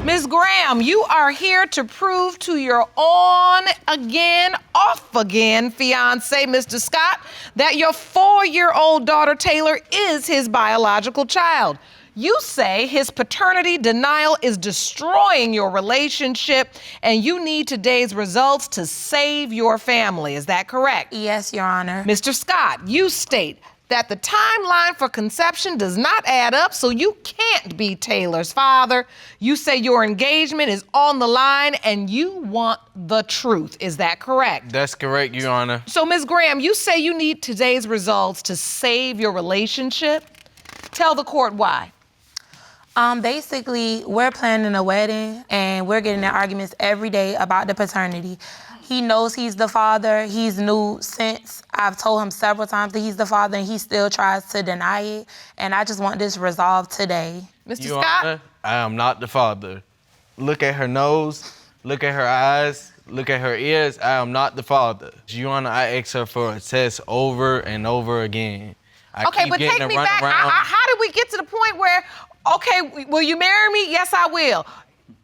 Ms. Graham, you are here to prove to your on-again, off-again fiancé, Mr. Scott, that your 4-year-old daughter, Taylor, is his biological child. You say his paternity denial is destroying your relationship and you need today's results to save your family. Is that correct? Yes, Your Honor. Mr. Scott, you state that the timeline for conception does not add up, so you can't be Taylor's father. You say your engagement is on the line and you want the truth. Is that correct? That's correct, Your Honor. So, Ms. Graham, you say you need today's results to save your relationship. Tell the court why. Basically, we're planning a wedding and we're getting in arguments every day about the paternity. He knows he's the father. He's knew since I've told him several times that he's the father and he still tries to deny it. And I just want this resolved today. Mr. Your Scott? Honor, I am not the father. Look at her nose, look at her eyes, look at her ears. I am not the father. Your Honor, I asked her for a test over and over again. Okay, but take me back. How did we get to the point where, okay, will you marry me? Yes, I will.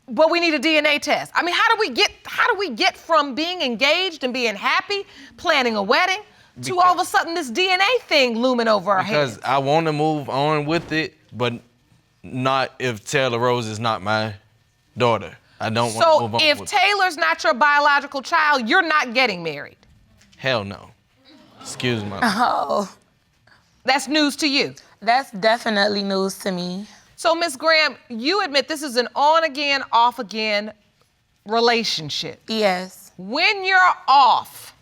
But we need a DNA test. I mean, how do we get from being engaged and being happy, planning a wedding, to all of a sudden this DNA thing looming over our heads? Because I want to move on with it, but not if Taylor Rose is not my daughter. I don't want to move on with it. So if Taylor's not your biological child, you're not getting married? Hell no. Excuse me. Oh. That's news to you? That's definitely news to me. So, Ms. Graham, you admit this is an on-again, off-again relationship. Yes. When you're off,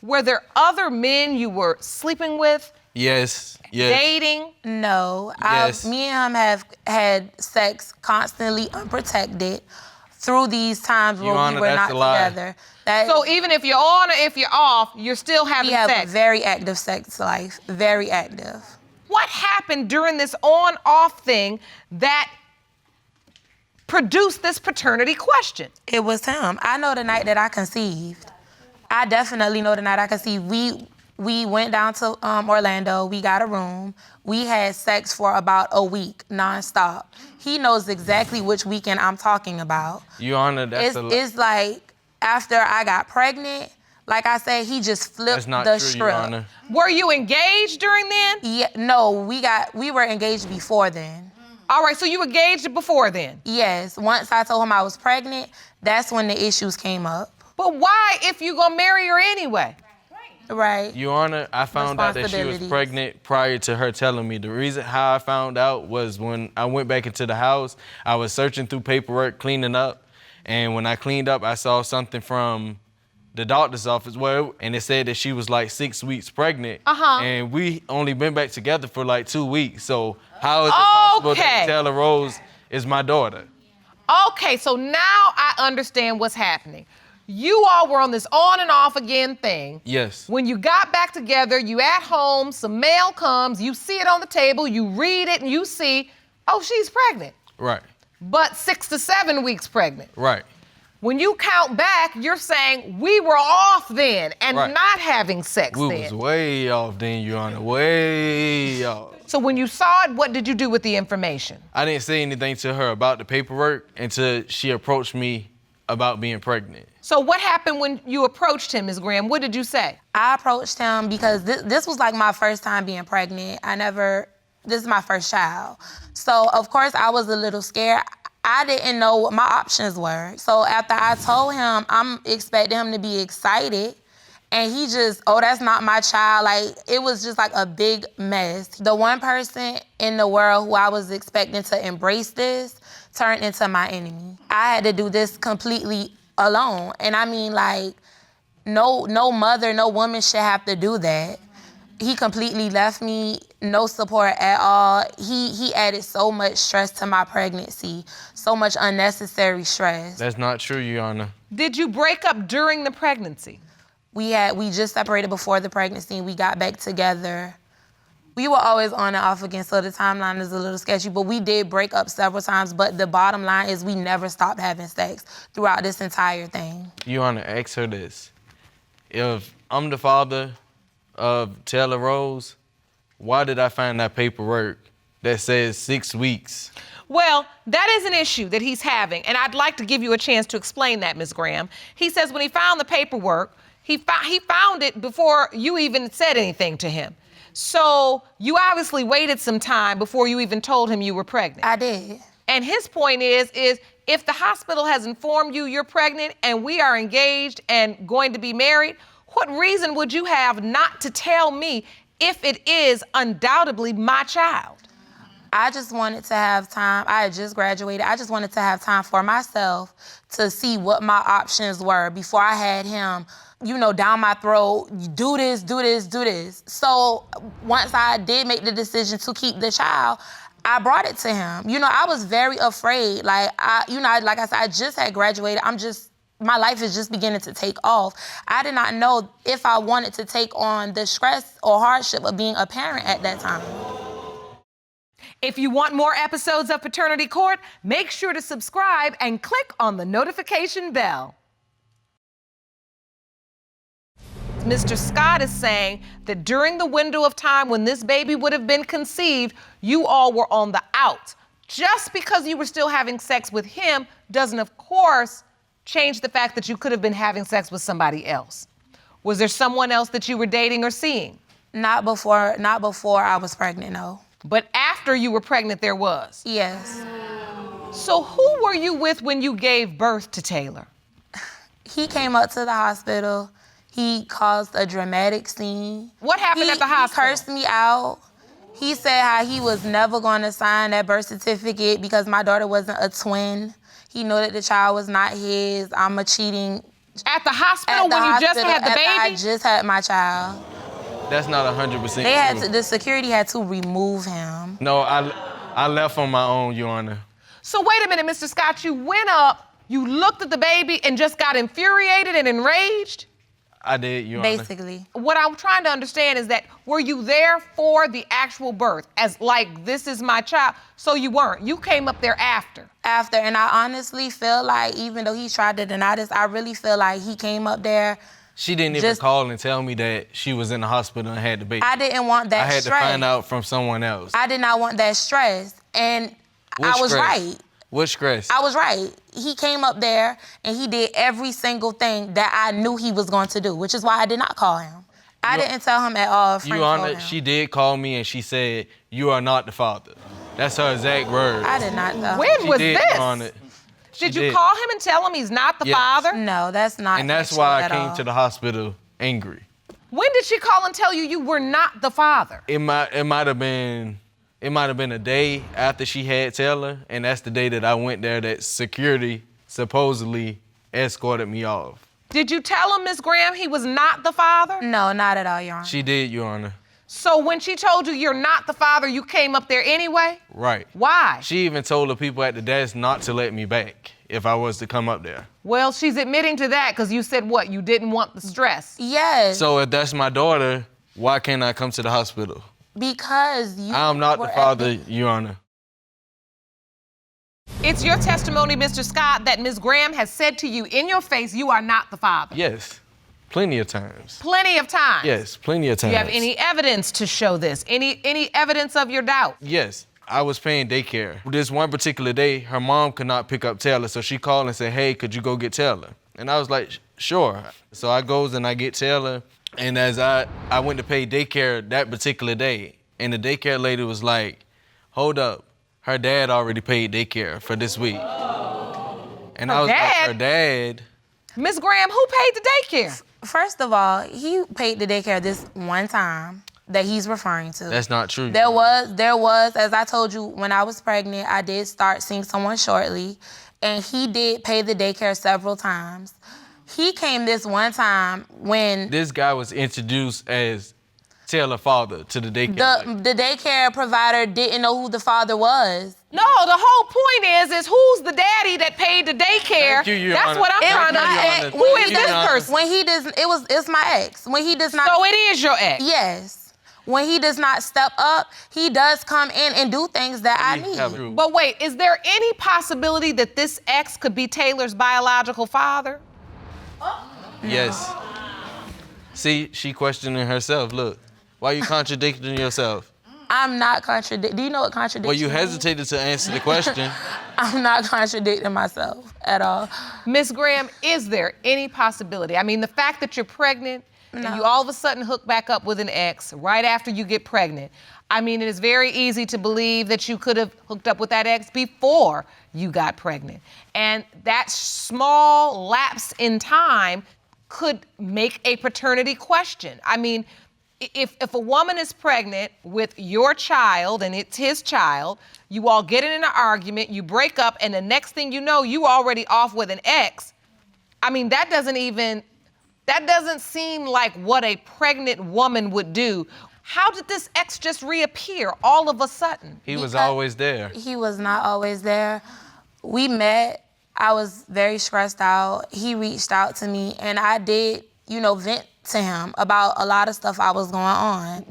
were there other men you were sleeping with? Yes. Dating? No. Yes. Me and him have had sex constantly unprotected through these times where we were not together. So even if you're on or if you're off, you're still having sex? We have a very active sex life. Very active. What happened during this on-off thing that produced this paternity question? It was him. I know the night that I conceived. I definitely know the night I conceived. We went down to Orlando. We got a room. We had sex for about a week, nonstop. He knows exactly which weekend I'm talking about. Your Honor, that's it's like after I got pregnant, like I said, he just flipped the script. Your Honor. Were you engaged during then? Yeah, no, we were engaged before then. All right, so you engaged before then? Yes, once I told him I was pregnant, that's when the issues came up. But why if you gonna marry her anyway? Right. Your Honor, I found out that she was pregnant prior to her telling me. The reason how I found out was when I went back into the house, I was searching through paperwork, cleaning up, and when I cleaned up, I saw something from the doctor's office and it said that she was like 6 weeks pregnant. And we only been back together for like 2 weeks. So how is it possible that Taylor Rose is my daughter? Okay, so now I understand what's happening. You all were on this on and off again thing. Yes. When you got back together, you at home, some mail comes, you see it on the table, you read it and you see, oh, she's pregnant. Right. But 6 to 7 weeks pregnant. Right. When you count back, you're saying we were off then and not having sex then. We was way off then, Your Honor, way off. So when you saw it, what did you do with the information? I didn't say anything to her about the paperwork until she approached me about being pregnant. So what happened when you approached him, Ms. Graham? What did you say? I approached him because this was like my first time being pregnant. This is my first child. So of course I was a little scared. I didn't know what my options were. So after I told him, I'm expecting him to be excited. And he just, oh, that's not my child. Like, it was just like a big mess. The one person in the world who I was expecting to embrace this turned into my enemy. I had to do this completely alone. And I mean, like, no mother, no woman should have to do that. He completely left me, no support at all. He added so much stress to my pregnancy, so much unnecessary stress. That's not true, Your Honor. Did you break up during the pregnancy? We just separated before the pregnancy. We got back together. We were always on and off again, so the timeline is a little sketchy, but we did break up several times, but the bottom line is we never stopped having sex throughout this entire thing. Your Honor, ask her this. If I'm the father of Taylor Rose, why did I find that paperwork that says 6 weeks? Well, that is an issue that he's having, and I'd like to give you a chance to explain that, Ms. Graham. He says when he found the paperwork, he found it before you even said anything to him. So you obviously waited some time before you even told him you were pregnant. I did. And his point is if the hospital has informed you you're pregnant and we are engaged and going to be married, what reason would you have not to tell me if it is undoubtedly my child? I just wanted to have time. I had just graduated. I just wanted to have time for myself to see what my options were before I had him, down my throat, do this, do this, do this. So once I did make the decision to keep the child, I brought it to him. I was very afraid. Like I said, I just had graduated. My life is just beginning to take off. I did not know if I wanted to take on the stress or hardship of being a parent at that time. If you want more episodes of Paternity Court, make sure to subscribe and click on the notification bell. Mr. Scott is saying that during the window of time when this baby would have been conceived, you all were on the out. Just because you were still having sex with him doesn't, of course, change the fact that you could have been having sex with somebody else. Was there someone else that you were dating or seeing? Not before I was pregnant, no. But after you were pregnant, there was? Yes. So who were you with when you gave birth to Taylor? He came up to the hospital. He caused a dramatic scene. What happened at the hospital? He cursed me out. He said how he was never going to sign that birth certificate because my daughter wasn't a twin. He knew that the child was not his. I'm a cheating. At the hospital when you just had the baby? I just had my child. That's not 100% true. The security had to remove him. No, I left on my own, Your Honor. So wait a minute, Mr. Scott, you went up, you looked at the baby and just got infuriated and enraged? I did, Your Honor. Basically. What I'm trying to understand is that, were you there for the actual birth? As like, this is my child? So you weren't. You came up there after. After, and I honestly feel like, even though he tried to deny this, I really feel like he came up there. She didn't even call and tell me that she was in the hospital and had the baby. I didn't want that stress. I had to find out from someone else. I did not want that stress, and I was right. What stress? I was right. He came up there and he did every single thing that I knew he was going to do, which is why I did not call him. I didn't tell him at all. Your Honor, she did call me and she said, "You are not the father." That's her exact word. I did not know. When was this? Your Honor. Did you call him and tell him he's not the father? No, that's not. And that's why I came to the hospital angry. When did she call and tell you you were not the father? It might have been a day after she had Taylor, and that's the day that I went there that security supposedly escorted me off. Did you tell him, Ms. Graham, he was not the father? No, not at all, Your Honor. She did, Your Honor. So when she told you you're not the father, you came up there anyway? Right. Why? She even told the people at the desk not to let me back if I was to come up there. Well, she's admitting to that because you said what? You didn't want the stress. Yes. So if that's my daughter, why can't I come to the hospital? Because you I'm not the father, Your Honor. It's your testimony, Mr. Scott, that Ms. Graham has said to you in your face you are not the father. Yes. Plenty of times. Plenty of times? Yes, plenty of times. Do you have any evidence to show this? Any evidence of your doubt? Yes. I was paying daycare. This one particular day, her mom could not pick up Taylor, so she called and said, "Hey, could you go get Taylor?" And I was like, "Sure." So I goes and I get Taylor, and as I went to pay daycare that particular day, and the daycare lady was like, "Hold up, her dad already paid daycare for this week." And I was like, "Her dad?" Ms. Graham, who paid the daycare? First of all, he paid the daycare this one time that he's referring to. That's not true. There was, as I told you, when I was pregnant, I did start seeing someone shortly, and he did pay the daycare several times. He came this one time when... This guy was introduced as Taylor's father to the daycare. The daycare provider didn't know who the father was. No, the whole point is who's the daddy that paid the daycare? Thank you, Your That's Honor. what I'm trying to understand. Who is this person? When he does, it's my ex. When he does not. So it is your ex? Yes. When he does not step up, he does come in and do things that I need. But wait, is there any possibility that this ex could be Taylor's biological father? Yes. See, she questioning herself. Look, why you contradicting yourself? I'm not contradicting. Do you know what contradiction Well, you means? hesitated to answer the question. I'm not contradicting myself at all. Ms. Graham, is there any possibility? I mean, the fact that you're pregnant and you all of a sudden hook back up with an ex right after you get pregnant, I mean, it is very easy to believe that you could have hooked up with that ex before you got pregnant. And that small lapse in time could make a paternity question. I mean, if a woman is pregnant with your child and it's his child, you all get in an argument, you break up, and the next thing you know, you already off with an ex. I mean, that doesn't seem like what a pregnant woman would do. How did this ex just reappear all of a sudden? He was always there. He was not always there. We met. I was very stressed out. He reached out to me, and I did, vent to him about a lot of stuff I was going on.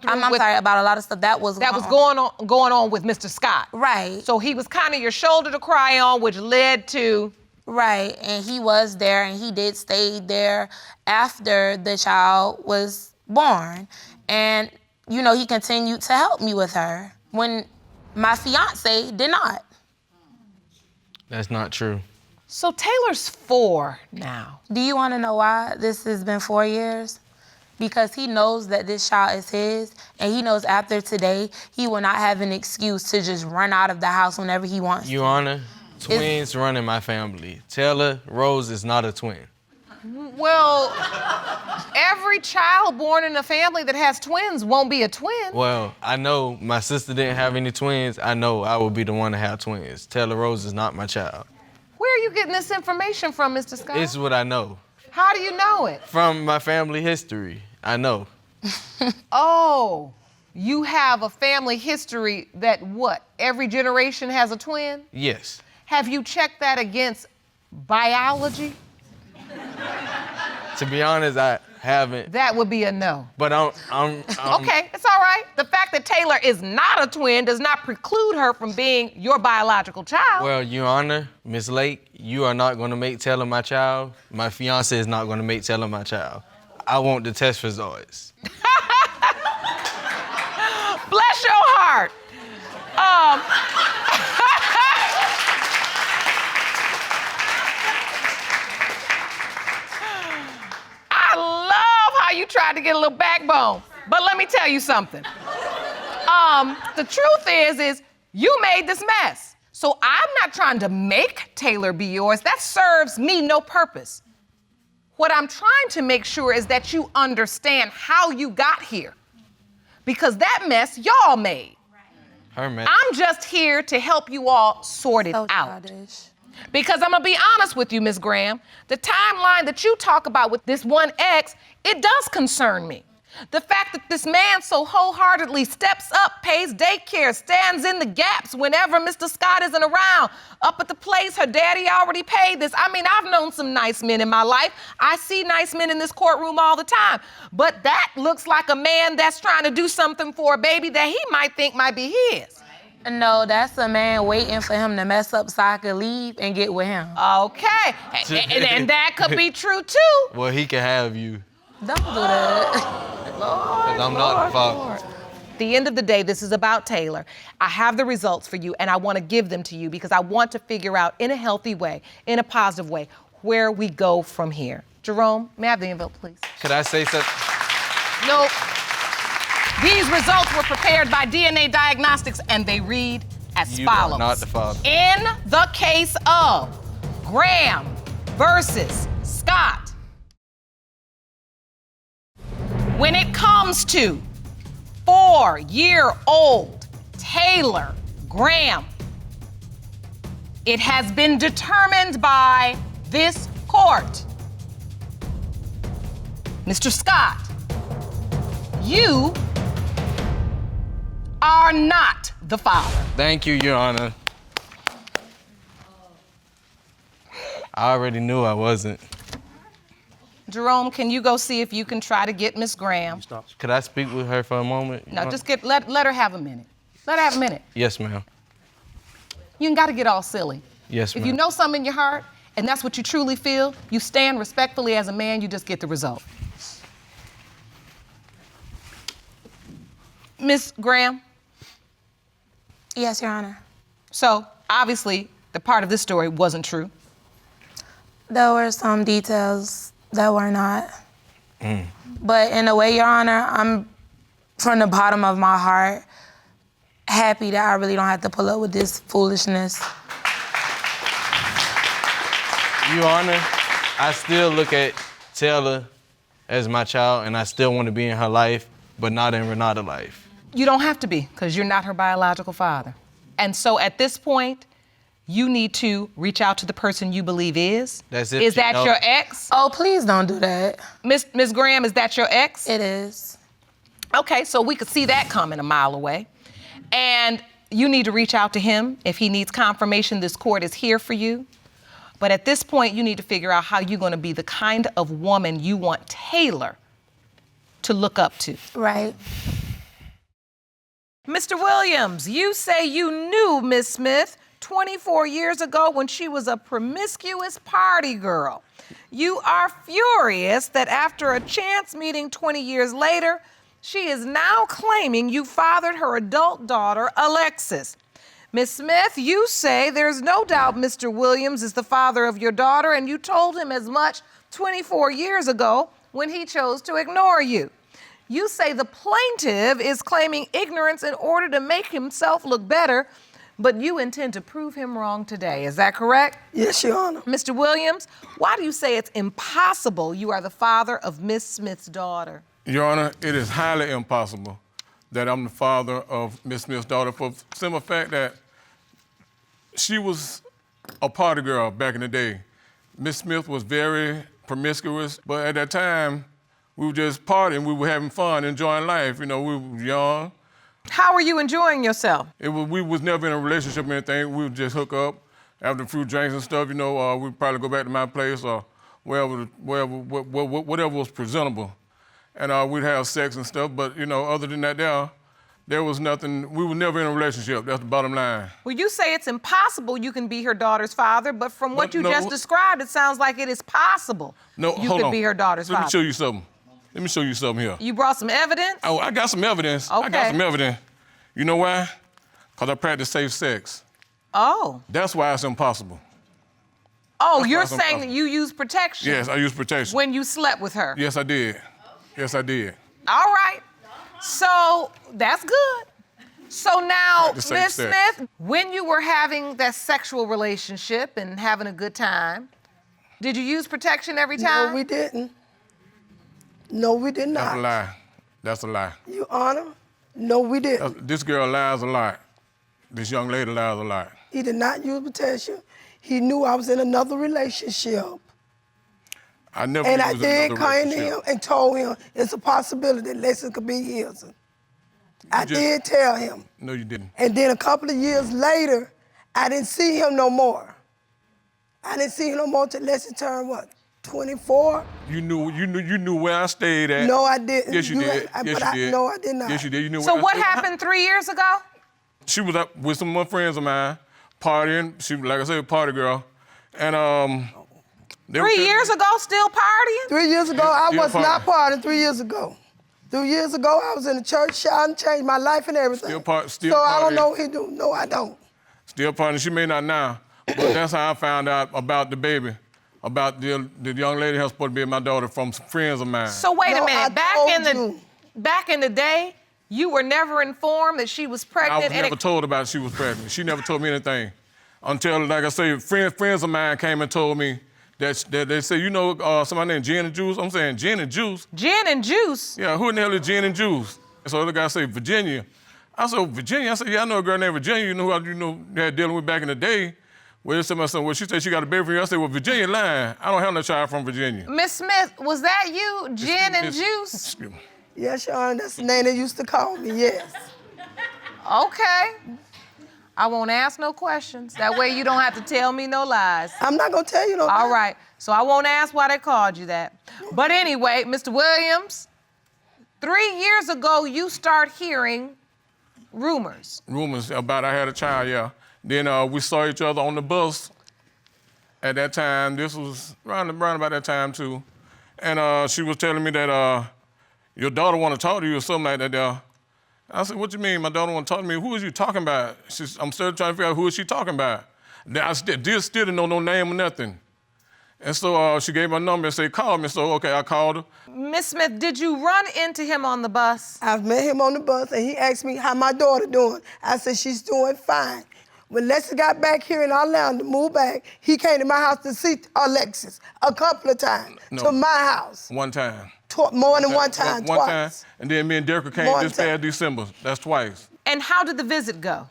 I'm sorry, about a lot of stuff that was going on with Mr. Scott. Right. So he was kind of your shoulder to cry on, which led to... Right, and he was there, and he did stay there after the child was born. And, he continued to help me with her when my fiancé did not. That's not true. So Taylor's 4 now. Do you want to know why this has been 4 years? Because he knows that this child is his, and he knows after today, he will not have an excuse to just run out of the house whenever he wants to. Your Honor, twins run in my family. Taylor Rose is not a twin. Well, every child born in a family that has twins won't be a twin. Well, I know my sister didn't have any twins. I know I will be the one to have twins. Taylor Rose is not my child. Where are you getting this information from, Mr. Scott? It's what I know. How do you know it? From my family history. I know. Oh, you have a family history that what? Every generation has a twin? Yes. Have you checked that against biology? To be honest, I haven't. That would be a no. But I'm okay, it's all right. The fact that Taylor is not a twin does not preclude her from being your biological child. Well, Your Honor, Ms. Lake, you are not going to make Taylor my child. My fiancé is not going to make Taylor my child. I want the test results. Bless your heart. I love how you tried to get a little backbone. But let me tell you something. The truth is you made this mess. So I'm not trying to make Taylor be yours. That serves me no purpose. What I'm trying to make sure is that you understand how you got here. Because that mess y'all made. Her mess. I'm just here to help you all sort it out. Childish. Because I'm gonna be honest with you, Ms. Graham, the timeline that you talk about with this one ex, it does concern me. The fact that this man so wholeheartedly steps up, pays daycare, stands in the gaps whenever Mr. Scott isn't around. Up at the place, her daddy already paid this. I mean, I've known some nice men in my life. I see nice men in this courtroom all the time. But that looks like a man that's trying to do something for a baby that he might think might be his. No, that's a man waiting for him to mess up so I could leave and get with him. Okay, and that could be true too. Well, he can have you. Don't do that. Because I'm not the father. At the end of the day, this is about Taylor. I have the results for you, and I want to give them to you because I want to figure out in a healthy way, in a positive way, where we go from here. Jerome, may I have the envelope, please? Could I say something? No. These results were prepared by DNA Diagnostics, and they read as follows. You are not the father. In the case of Graham versus Scott, when it comes to 4-year-old Taylor Graham, it has been determined by this court. Mr. Scott, you are not the father. Thank you, Your Honor. I already knew I wasn't. Jerome, can you go see if you can try to get Miss Graham? Could I speak with her for a moment? No, just let her have a minute. Let her have a minute. Yes, ma'am. You ain't got to get all silly. Yes, ma'am. If you know something in your heart, and that's what you truly feel, you stand respectfully as a man, you just get the result. Miss Graham? Yes, Your Honor. So, obviously, the part of this story wasn't true. There were some details that were not. But in a way, Your Honor, I'm from the bottom of my heart happy that I really don't have to pull up with this foolishness. Your Honor, I still look at Taylor as my child, and I still want to be in her life, but not in Renata's life. You don't have to be, because you're not her biological father. And so at this point, you need to reach out to the person you believe is. Is that your ex? Oh, please don't do that. Miss Graham, is that your ex? It is. Okay, so we could see that coming a mile away. And you need to reach out to him if he needs confirmation this court is here for you. But at this point, you need to figure out how you're going to be the kind of woman you want Taylor to look up to. Right. Mr. Williams, you say you knew Miss Smith 24 years ago when she was a promiscuous party girl. You are furious that after a chance meeting 20 years later, she is now claiming you fathered her adult daughter, Alexis. Miss Smith, you say there's no doubt Mr. Williams is the father of your daughter, and you told him as much 24 years ago when he chose to ignore you. You say the plaintiff is claiming ignorance in order to make himself look better, but you intend to prove him wrong today. Is that correct? Yes, Your Honor. Mr. Williams, why do you say it's impossible you are the father of Miss Smith's daughter? Your Honor, it is highly impossible that I'm the father of Miss Smith's daughter for the simple fact that she was a party girl back in the day. Miss Smith was very promiscuous, but at that time, we were just partying, we were having fun, enjoying life. You know, we were young. How were you enjoying yourself? We was never in a relationship or anything. We would just hook up after a few drinks and stuff, you know, we'd probably go back to my place or whatever was presentable. And we'd have sex and stuff, but, you know, other than that there was nothing, we were never in a relationship, that's the bottom line. Well, you say it's impossible you can be her daughter's father, but from what you just described, it sounds like it is possible you could be her daughter's father. Let me show you something. Let me show you something here. You brought some evidence? Oh, I got some evidence. Okay. I got some evidence. You know why? Because I practice safe sex. Oh. That's why it's impossible. Oh, you're saying that you use protection? Yes, I use protection. When you slept with her? Yes, I did. Yes, I did. All right. So, that's good. So now, Miss Smith, when you were having that sexual relationship and having a good time, did you use protection every time? No, we didn't. No, we did not. That's a lie. That's a lie. Your Honor, no, we didn't. This girl lies a lot. This young lady lies a lot. He did not use protection. He knew I was in another relationship. I never And knew I it was another did come to him relationship. and told him it's a possibility that Lexi could be his. I did tell him. No, you didn't. And then a couple of years later, I didn't see him no more. I didn't see him no more till Lexi turned what? 24? You knew where I stayed at. No, I didn't. Yes, you did. Yes, you did. No, I did not. Yes, you did. You knew So where I what stayed. happened 3 years ago? She was up with some of my friends of mine, partying. She, like I said, a party girl. And 3 years ago, still partying? 3 years ago, I Still was not partying 3 years ago. 3 years ago, I was in the church shouting, changed my life and everything. Still partying. So I don't know what he do. No, I don't. Still partying. She may not now, but that's how I found out about the baby. About the young lady who's supposed to be my daughter from some friends of mine. So wait a No, minute. I Back in the day, you were never informed that she was pregnant. I was never told about she was pregnant. She never told me anything. Until, like I say, friends of mine came and told me that they say, you know, somebody named Gin and Juice? I'm saying Gin and Juice. Gin and Juice? Yeah, who in the hell is Gin and Juice? And so the guy say, Virginia. I said, Virginia? I said, yeah, I know a girl named Virginia, you know who I had dealing with back in the day. Well, she said she got a baby from you. I said, well, Virginia lying. I don't have no child from Virginia. Miss Smith, was that you, Gin and Juice? Yes, Your Honor, that's the name they used to call me, yes. Okay. I won't ask no questions. That way you don't have to tell me no lies. I'm not gonna tell you no All lies. right, so I won't ask why they called you that. But anyway, Mr. Williams, 3 years ago, you start hearing rumors. Rumors about I had a child, yeah. Then we saw each other on the bus at that time. This was around about that time, too. And she was telling me that your daughter want to talk to you or something like that there. I said, what you mean? My daughter want to talk to me. Who is you talking about? I'm still trying to figure out who is she talking about. I still didn't know no name or nothing. And so she gave my number and said, call me. So, okay, I called her. Miss Smith, did you run into him on the bus? I met him on the bus, and he asked me how my daughter doing. I said, she's doing fine. When Lexus got back here in Orlando to move back, he came to my house to see Alexis a couple of times, to my house. One time. More than one time, one twice. Time. And then me and Derek came this past December. That's twice. And how did the visit go?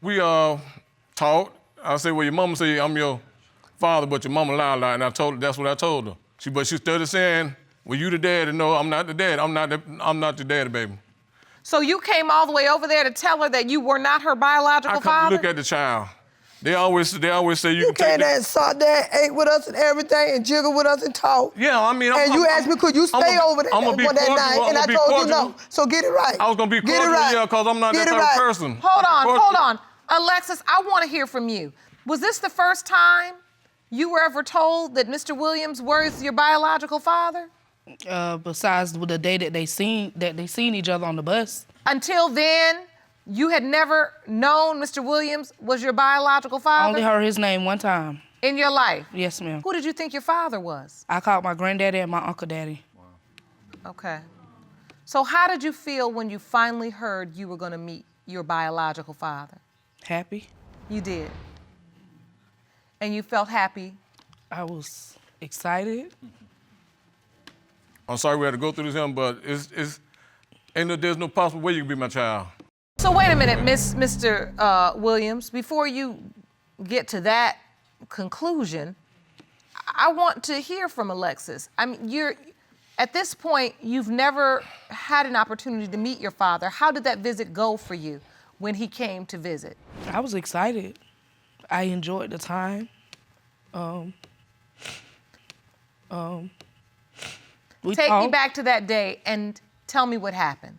We talked. I said, well, your mama said I'm your father, but your mama lied. And that's what I told her. But she started saying, well, you the daddy. No, I'm not the daddy. I'm not the daddy, baby. So you came all the way over there to tell her that you were not her biological father? Look at the child. They always say you came there and sat there, ate with us and everything, and jiggled with us and talked. Yeah, I mean, you asked me, could you stay over there that night? And I told you no. So get it right. I was gonna be cordial, yeah, because I'm not that type of person. Hold on. Alexis, I want to hear from you. Was this the first time you were ever told that Mr. Williams was your biological father? Besides the day that they seen each other on the bus. Until then, you had never known Mr. Williams was your biological father? I only heard his name one time. In your life? Yes, ma'am. Who did you think your father was? I called my granddaddy and my uncle daddy. Wow. Okay. So how did you feel when you finally heard you were going to meet your biological father? Happy. You did? And you felt happy? I was excited. I'm sorry we had to go through this, but there's no possible way you can be my child. So wait a minute, Mr. Williams. Before you get to that conclusion, I want to hear from Alexis. I mean, at this point, you've never had an opportunity to meet your father. How did that visit go for you when he came to visit? I was excited. I enjoyed the time. Take me back to that day and tell me what happened.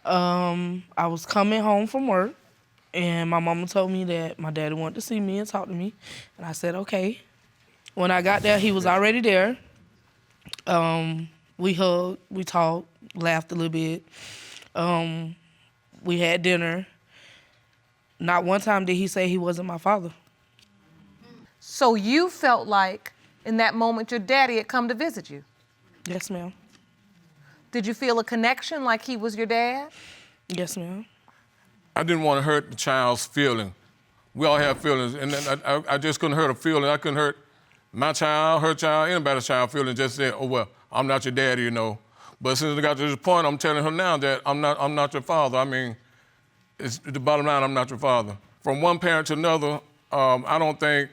I was coming home from work, and my mama told me that my daddy wanted to see me and talk to me, and I said, okay. When I got there, he was already there. We hugged, we talked, laughed a little bit. We had dinner. Not one time did he say he wasn't my father. So you felt like, in that moment, your daddy had come to visit you? Yes, ma'am. Did you feel a connection like he was your dad? Yes, ma'am. I didn't want to hurt the child's feeling. We all have feelings, and I just couldn't hurt a feeling. I couldn't hurt my child, her child, anybody's child feeling. Just say, oh, well, I'm not your daddy, you know. But since I got to this point, I'm telling her now that I'm not your father. I mean, it's the bottom line, I'm not your father. From one parent to another, I don't think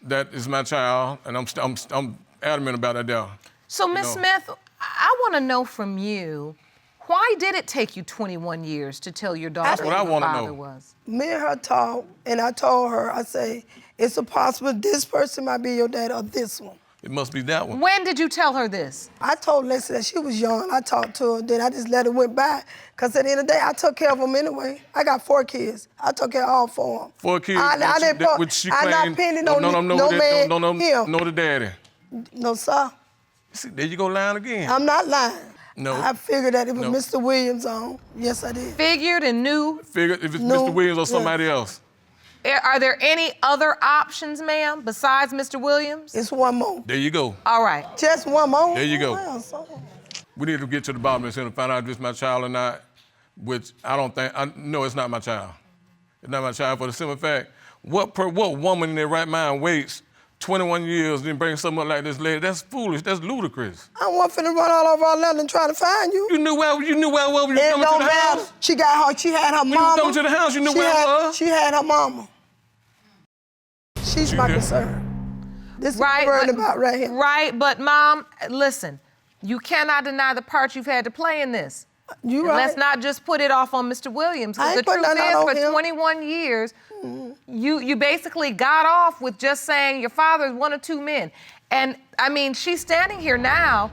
that is my child, and I'm adamant about that there. So, Ms. Smith, I want to know from you, why did it take you 21 years to tell your daughter who your father was? Me and her talked, and I told her, I say, it's possible this person might be your dad or this one. It must be that one. When did you tell her this? I told Lexi that she was young. I talked to her, then I just let it went by. Because at the end of the day, I took care of them anyway. I got 4 kids. I took care of all 4 of them. 4 kids, I'm not depending on no man, him. No, the daddy. No, sir. See, there you go lying again. I'm not lying. No. I figured that it was Mr. Williams on. Yes, I did. Figured and knew? Figured if it's Mr. Williams or somebody else. Are there any other options, ma'am, besides Mr. Williams? It's one more. There you go. All right. Just one more? There you go. Wow, so. We need to get to the bottom of this and find out if it's my child or not, which I don't think, no, it's not my child. It's not my child for the simple fact, what woman in their right mind waits 21 years and then bring something up like this lady? That's foolish, that's ludicrous. I wasn't finna run all over Orlando and try to find you. You knew well when you coming to the house? She had her mama. When you was coming to the house, you knew where it was? She had her mama. She's my concern. This is what we're worried about right here. Right, but Mom, listen, you cannot deny the part you've had to play in this. You right. Let's not just put it off on Mr. Williams. Because the truth is, for 21 years, you basically got off with just saying your father is one of 2 men. And I mean, she's standing here now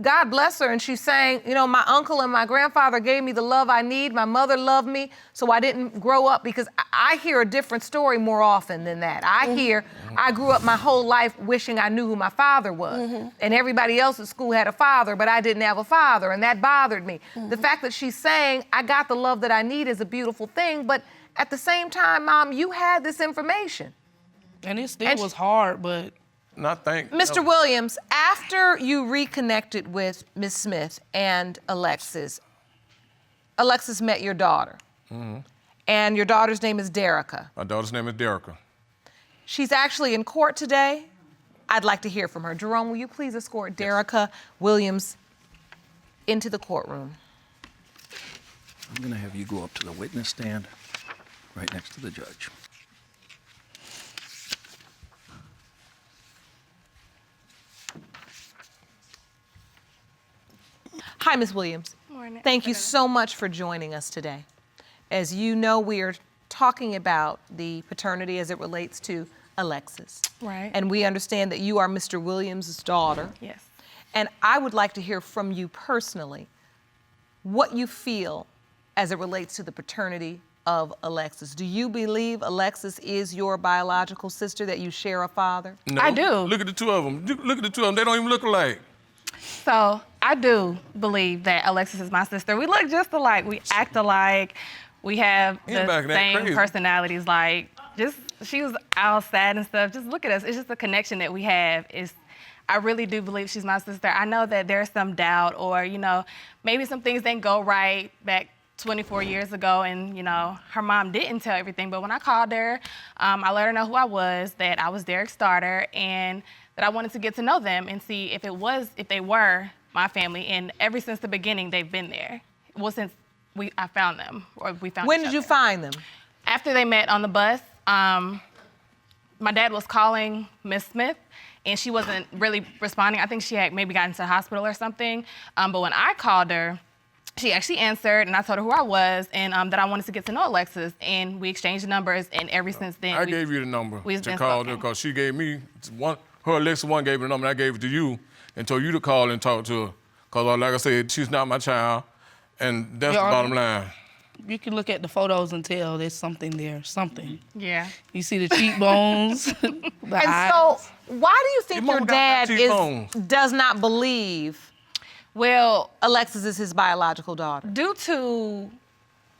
God bless her, and she's saying, you know, my uncle and my grandfather gave me the love I need. My mother loved me, so I didn't grow up, because I hear a different story more often than that. I hear, I grew up my whole life wishing I knew who my father was. And everybody else at school had a father, but I didn't have a father, and that bothered me. The fact that she's saying, I got the love that I need is a beautiful thing, but at the same time, Mom, you had this information. And it still was hard, but... Mr. Williams, after you reconnected with Ms. Smith and Alexis met your daughter. And your daughter's name is Derica. My daughter's name is Derica. She's actually in court today. I'd like to hear from her. Jerome, will you please escort Derica Williams into the courtroom? I'm gonna have you go up to the witness stand right next to the judge. Hi, Ms. Williams. Morning. Thank you so much for joining us today. As you know, we are talking about the paternity as it relates to Alexis. Right. And we understand that you are Mr. Williams' daughter. Yes. And I would like to hear from you personally what you feel as it relates to the paternity of Alexis. Do you believe Alexis is your biological sister, that you share a father? No. I do. Look at the two of them. Look at the two of them. They don't even look alike. So I do believe that Alexis is my sister. We look just alike. We act alike. We have the same personalities. Like, just, she was all sad and stuff. Just look at us. It's just a connection that we have. I really do believe she's my sister. I know that there's some doubt, or, you know, maybe some things didn't go right back 24 years ago, and, you know, her mom didn't tell everything. But when I called her, I let her know who I was, that I was Derek's daughter, and that I wanted to get to know them and see if they were my family. And ever since the beginning, they've been there. Well, since I found them, or we found. When did you find them? After they met on the bus. My dad was calling Miss Smith, and she wasn't really responding. I think she had maybe gotten to the hospital or something. But when I called her, she actually answered, and I told her who I was, and that I wanted to get to know Alexis, and we exchanged numbers, and ever since then, I gave you the number to call her, because she gave me one. Her Alexis one gave me the number, and I gave it to you, and told you to call and talk to her. Because like I said, she's not my child, and that's the bottom line. You can look at the photos and tell there's something there, something. Yeah. You see the cheekbones, the eyes. So why do you think your dad does not believe, well, Alexis is his biological daughter? Due to,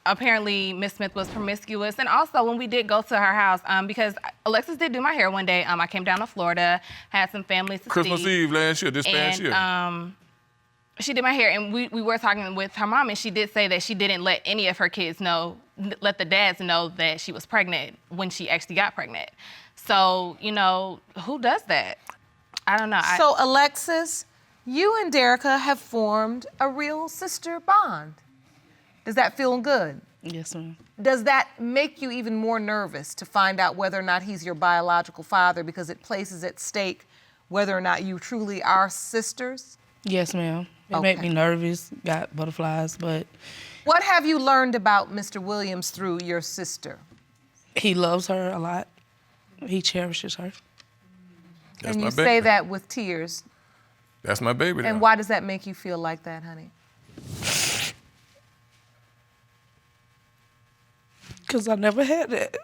apparently, Miss Smith was promiscuous. And also, when we did go to her house, because Alexis did do my hair one day. I came down to Florida, had some family to see. Christmas Eve last year, this past year. She did my hair, and we were talking with her mom, and she did say that she didn't let any of her kids know, let the dads know that she was pregnant when she actually got pregnant. So, you know, who does that? I don't know. So, Alexis, you and Derica have formed a real sister bond. Does that feel good? Yes, ma'am. Does that make you even more nervous to find out whether or not he's your biological father, because it places at stake whether or not you truly are sisters? Yes, ma'am. It made me nervous, got butterflies, but... What have you learned about Mr. Williams through your sister? He loves her a lot. He cherishes her. That's and my you baby. say that with tears. That's my baby. And now. why does that make you feel like that, honey? Because I never had that.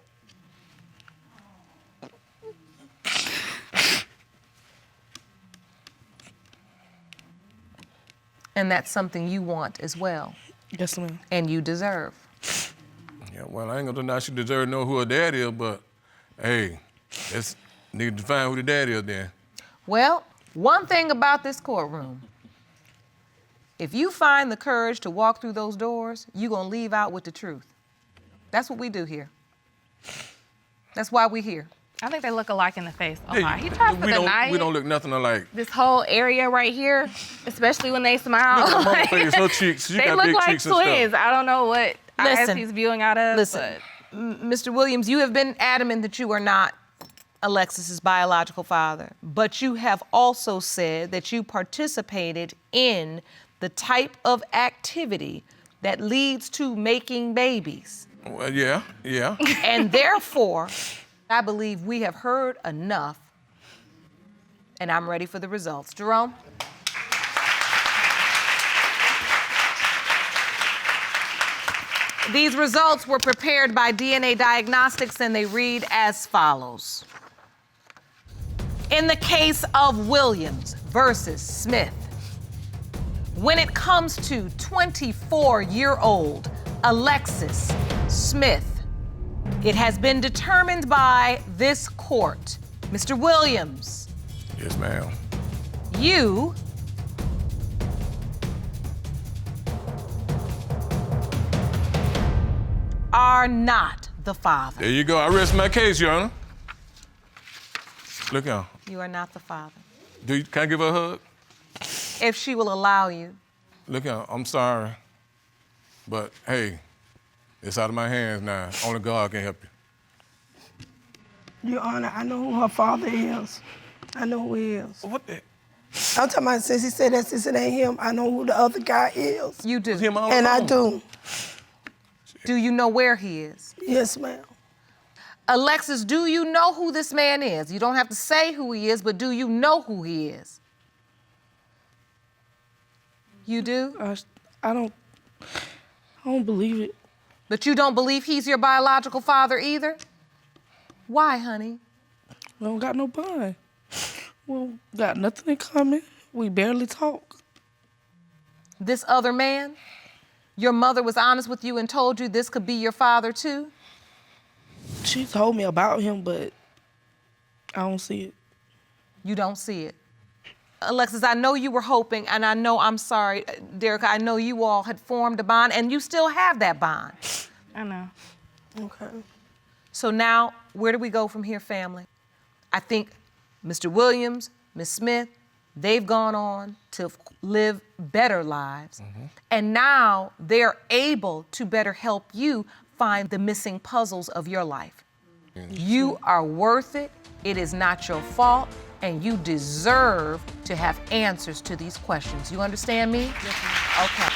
And that's something you want as well. Yes, ma'am. And you deserve. Yeah, well, I ain't gonna deny she deserve to know who her dad is, but hey, let's need to find who the dad is then. Well, one thing about this courtroom, if you find the courage to walk through those doors, you're gonna leave out with the truth. That's what we do here. That's why we're here. I think they look alike in the face. Oh my, he tries to deny it. We don't look nothing alike. This whole area right here, especially when they smile. Look at Mama's face, her cheeks. She they got look big like cheeks twins. and stuff. I don't know what he's viewing out of. Listen, Mr. Williams, you have been adamant that you are not Alexis's biological father, but you have also said that you participated in the type of activity that leads to making babies. Well, yeah. And therefore, I believe we have heard enough, and I'm ready for the results. Jerome? These results were prepared by DNA Diagnostics and they read as follows. In the case of Williams versus Smith, when it comes to 24-year-old Alexis Smith, it has been determined by this court. Mr. Williams. Yes, ma'am. You are not the father. There you go. I rest my case, Your Honor. Look out. You are not the father. Can I give her a hug? If she will allow you. Look out. I'm sorry. But, hey, it's out of my hands now. Only God can help you. Your Honor, I know who her father is. I know who he is. What the? I'm talking about since he said that since it ain't him, I know who the other guy is. You do. Him all And I alone. do. Do you know where he is? Yes, ma'am. Alexis, do you know who this man is? You don't have to say who he is, but do you know who he is? You do? I don't believe it. But you don't believe he's your biological father either? Why, honey? We don't got no bond. We don't got nothing in common. We barely talk. This other man? Your mother was honest with you and told you this could be your father too? She told me about him, but I don't see it. You don't see it. Alexis, I know you were hoping, and I know, I'm sorry, Derek, I know you all had formed a bond, and you still have that bond. I know. Okay. So now, where do we go from here, family? I think Mr. Williams, Ms. Smith, they've gone on to live better lives. And now they're able to better help you find the missing puzzles of your life. You are worth it. It is not your fault. And you deserve to have answers to these questions. You understand me? Yes, ma'am. Okay.